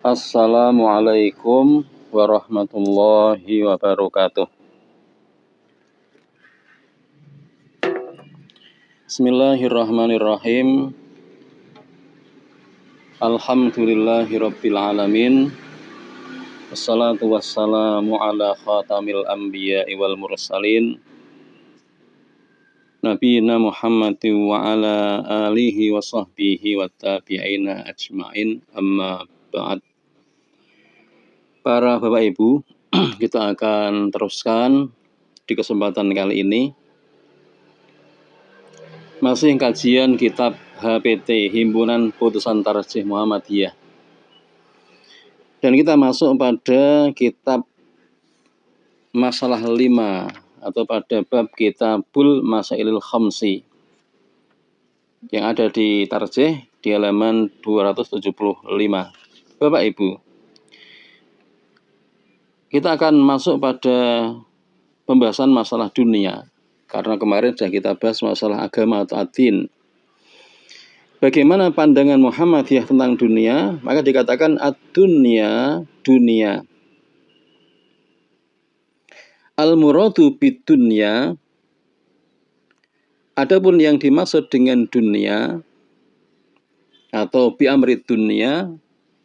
Assalamualaikum warahmatullahi wabarakatuh. Bismillahirrahmanirrahim. Alhamdulillahirabbil alamin. Wassalatu wassalamu ala khatamil anbiya'i wal mursalin. Nabiyina Muhammadin wa ala alihi wa sahbihi wa tabi'ina ajma'in. Amma ba'd. Para Bapak Ibu, kita akan teruskan di kesempatan kali ini masih kajian kitab HPT, Himpunan Putusan Tarjih Muhammadiyah. Dan kita masuk pada kitab masalah 5 atau pada bab Kitabul Masailil Khamsi yang ada di Tarjih di halaman 275. Bapak Ibu, kita akan masuk pada pembahasan masalah dunia, karena kemarin sudah kita bahas masalah agama atau ad-din. Bagaimana pandangan Muhammadiyah tentang dunia? Maka dikatakan ad-dunya, dunia. Al-muradu bid-dunya, adapun yang dimaksud dengan dunia atau bi'amrid dunia,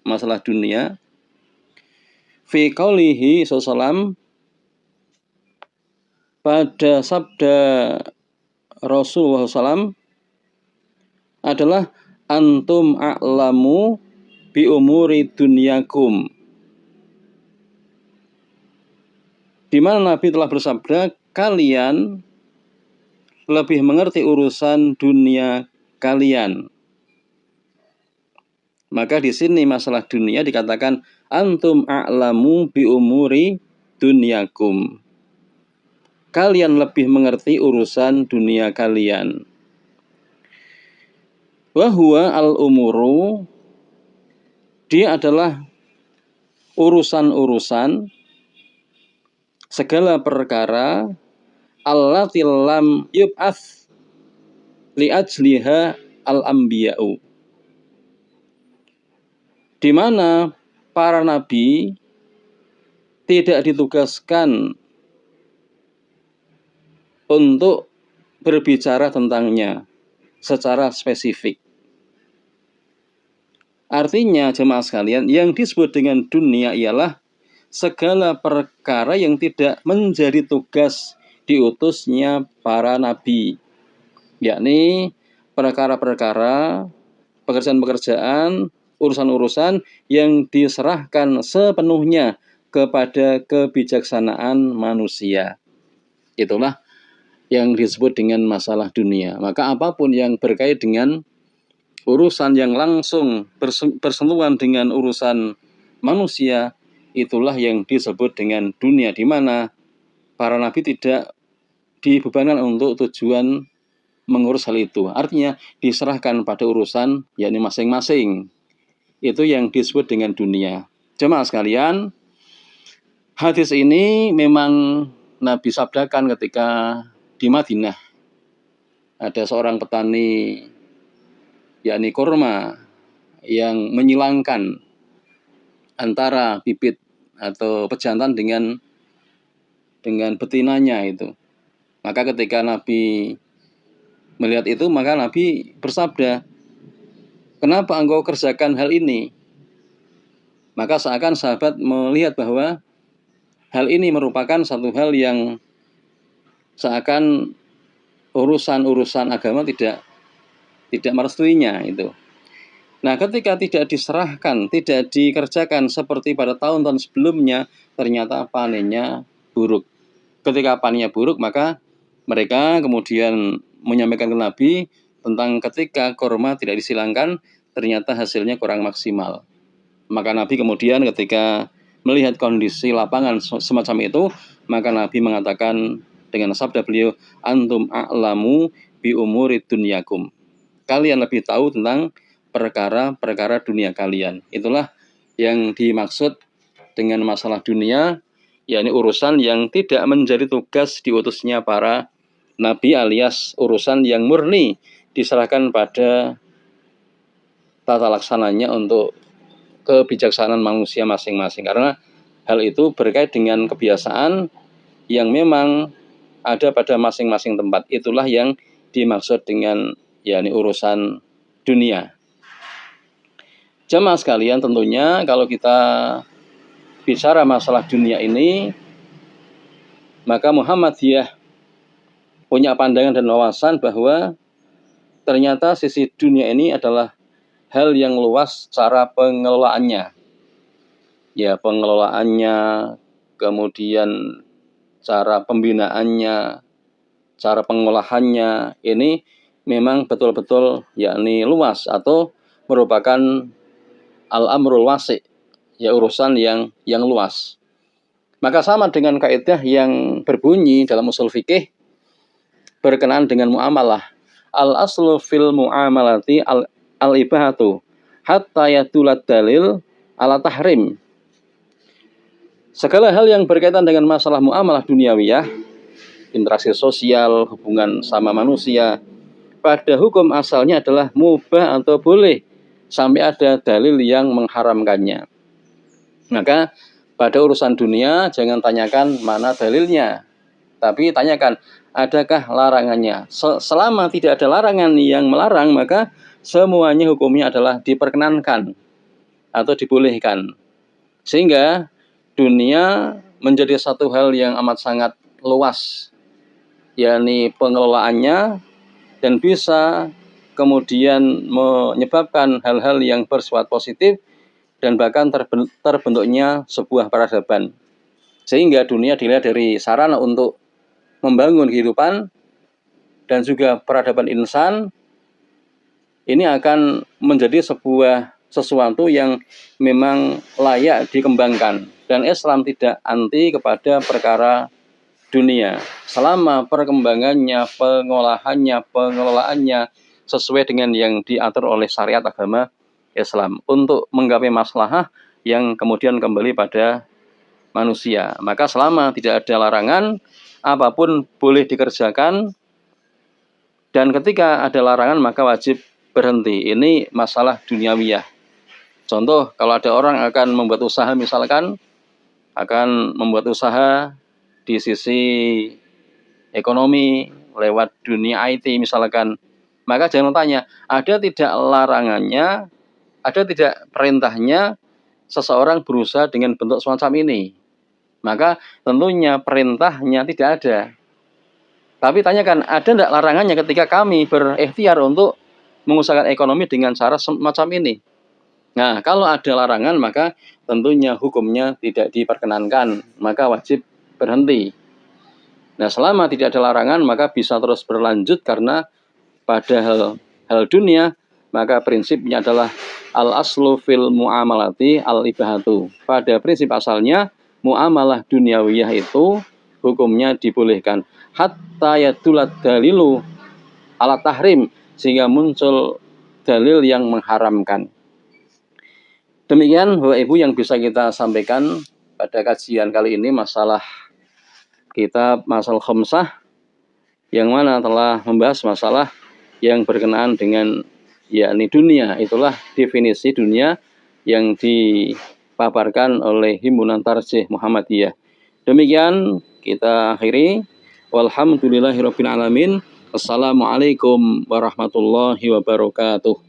masalah dunia, fi qaulihi sallallahu pada sabda Rasulullah SAW adalah antum a'lamu bi umuri dunyakum, di mana Nabi telah bersabda, kalian lebih mengerti urusan dunia kalian. Maka di sini masalah dunia dikatakan antum a'lamu bi umuri dunyakum. Kalian lebih mengerti urusan dunia kalian. Wa huwa al-umuru, dia adalah urusan-urusan, segala perkara, allati lam yub'ats li ajliha al-anbiya'u, di mana para nabi tidak ditugaskan untuk berbicara tentangnya secara spesifik. Artinya jemaah sekalian, yang disebut dengan dunia ialah segala perkara yang tidak menjadi tugas diutusnya para nabi, yakni perkara-perkara, pekerjaan-pekerjaan, urusan-urusan yang diserahkan sepenuhnya kepada kebijaksanaan manusia. Itulah yang disebut dengan masalah dunia. Maka apapun yang berkait dengan urusan yang langsung bersentuhan dengan urusan manusia, itulah yang disebut dengan dunia, di mana para nabi tidak dibebankan untuk tujuan mengurus hal itu. Artinya diserahkan pada urusan yakni masing-masing. Itu yang disebut dengan dunia. Jemaah sekalian, hadis ini memang Nabi sabdakan ketika di Madinah. Ada seorang petani yakni kurma yang menyilangkan antara bibit atau pejantan dengan betinanya itu. Maka ketika Nabi melihat itu, maka Nabi bersabda, kenapa engkau kerjakan hal ini? Maka seakan sahabat melihat bahwa hal ini merupakan satu hal yang seakan urusan-urusan agama tidak merestuinya itu. Nah, ketika tidak diserahkan, tidak dikerjakan seperti pada tahun-tahun sebelumnya, ternyata panennya buruk. Ketika panennya buruk, maka mereka kemudian menyampaikan ke Nabi tentang ketika kurma tidak disilangkan, ternyata hasilnya kurang maksimal. Maka Nabi kemudian ketika melihat kondisi lapangan semacam itu, maka Nabi mengatakan dengan sabda beliau, antum a'lamu bi umuri dunyakum. Kalian lebih tahu tentang perkara-perkara dunia kalian. Itulah yang dimaksud dengan masalah dunia, yakni urusan yang tidak menjadi tugas diutusnya para nabi, alias urusan yang murni diserahkan pada tata laksananya untuk kebijaksanaan manusia masing-masing, karena hal itu berkait dengan kebiasaan yang memang ada pada masing-masing tempat. Itulah yang dimaksud dengan yakni urusan dunia. Jamaah sekalian, tentunya kalau kita bicara masalah dunia ini, maka Muhammadiyah punya pandangan dan wawasan bahwa ternyata sisi dunia ini adalah hal yang luas cara pengelolaannya. Ya, pengelolaannya, kemudian cara pembinaannya, cara pengolahannya, ini memang betul-betul yakni luas atau merupakan al-amrul wasi', ya urusan yang luas. Maka sama dengan kaidah yang berbunyi dalam usul fikih berkenaan dengan muamalah. Al-aslu fil muamalati al-ibahatu hatta yadulat dalil ala tahrim. Segala hal yang berkaitan dengan masalah muamalah duniawiyah, interaksi sosial, hubungan sama manusia, pada hukum asalnya adalah mubah atau boleh sampai ada dalil yang mengharamkannya. Maka pada urusan dunia jangan tanyakan mana dalilnya, tapi tanyakan adakah larangannya. Selama tidak ada larangan yang melarang, maka semuanya hukumnya adalah diperkenankan atau dibolehkan. Sehingga dunia menjadi satu hal yang amat sangat luas, yakni pengelolaannya, dan bisa kemudian menyebabkan hal-hal yang bersifat positif dan bahkan terbentuknya sebuah peradaban. Sehingga dunia dilihat dari sarana untuk membangun kehidupan dan juga peradaban insan, ini akan menjadi sesuatu yang memang layak dikembangkan. Dan Islam tidak anti kepada perkara dunia, selama perkembangannya, pengolahannya, pengelolaannya sesuai dengan yang diatur oleh syariat agama Islam untuk menggapai maslahah yang kemudian kembali pada manusia. Maka selama tidak ada larangan, apapun boleh dikerjakan, dan ketika ada larangan maka wajib berhenti. Ini masalah duniawiyah. Contoh, kalau ada orang akan membuat usaha, misalkan akan membuat usaha di sisi ekonomi lewat dunia IT misalkan, maka jangan tanya, ada tidak larangannya, ada tidak perintahnya seseorang berusaha dengan bentuk semacam ini. Maka tentunya perintahnya tidak ada. Tapi tanyakan, ada tidak larangannya ketika kami berikhtiar untuk mengusahakan ekonomi dengan cara semacam ini? Nah, kalau ada larangan maka tentunya hukumnya tidak diperkenankan, maka wajib berhenti. Nah, selama tidak ada larangan maka bisa terus berlanjut, karena pada hal dunia maka prinsipnya adalah al-aslu fil muamalati al-ibahatu. Pada prinsip asalnya muamalah duniawiyah itu hukumnya dibolehkan hatta yadulat dalilu ala tahrim, sehingga muncul dalil yang mengharamkan. Demikian Bapak Ibu yang bisa kita sampaikan pada kajian kali ini masalah kitab Masail Khamsah, yang mana telah membahas masalah yang berkenaan dengan yakni dunia. Itulah definisi dunia yang dipaparkan oleh Himpunan Tarjih Muhammadiyah. Demikian kita akhiri. Walhamdulillahirabbil alamin. Assalamualaikum warahmatullahi wabarakatuh.